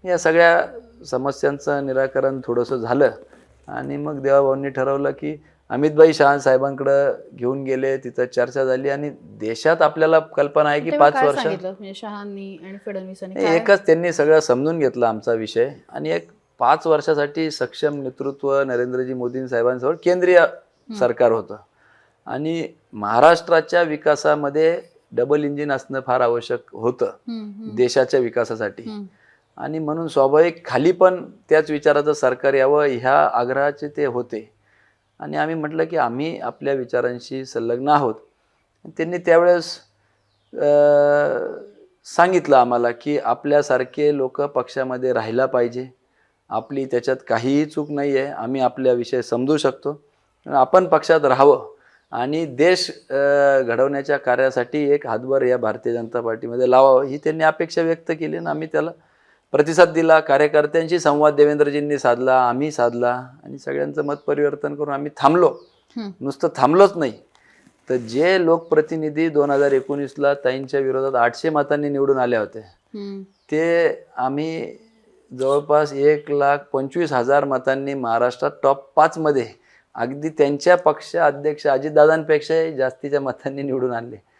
या सगळ्या समस्यांचं निराकरण थोडंसं झालं आणि मग देवाभाऊंनी ठरवलं की अमितभाई शहा साहेबांकडं घेऊन गेले. तिथं चर्चा झाली आणि देशात आपल्याला कल्पना आहे की तेव्हा 5 काय वर्ष सांगितलं म्हणजे शहांनी आणि फडणवीसांनी नाही, काय? एकच त्यांनी सगळं समजून घेतलं आमचा विषय आणि एक 5 वर्षासाठी सक्षम नेतृत्व नरेंद्रजी मोदी साहेबांसमोर केंद्रीय सरकार होतं आणि महाराष्ट्राच्या विकासामध्ये डबल इंजिन असणं फार आवश्यक होतं देशाच्या विकासासाठी आणि म्हणून स्वाभाविक खाली पण त्याच विचाराचं सरकार यावं ह्या आग्रहाचे ते होते आणि आम्ही म्हटलं की आम्ही आपल्या विचारांशी संलग्न आहोत. त्यांनी त्यावेळेस सांगितलं आम्हाला की आपल्यासारखे लोक पक्षामध्ये राहायला पाहिजे. आपली त्याच्यात काहीही चूक नाही आहे. आम्ही आपल्याविषयी समजू शकतो. आपण पक्षात राहावं आणि देश घडवण्याच्या कार्यासाठी एक हातभार या भारतीय जनता पार्टीमध्ये लावावं ही त्यांनी अपेक्षा व्यक्त केली आणि आम्ही त्याला प्रतिसाद दिला. कार्यकर्त्यांशी संवाद देवेंद्रजींनी साधला, आम्ही साधला आणि सगळ्यांचं मत परिवर्तन करून आम्ही थांबलो. नुसतं थांबलोच नाही तर जे लोकप्रतिनिधी 2019ला ताईंच्या विरोधात 800 मतांनी निवडून आले होते ते आम्ही जवळपास 1,25,000 मतांनी महाराष्ट्रात टॉप 5 मध्ये अगदी त्यांच्या पक्ष अध्यक्ष अजितदादांपेक्षाही जास्तीच्या मतांनी निवडून आणले.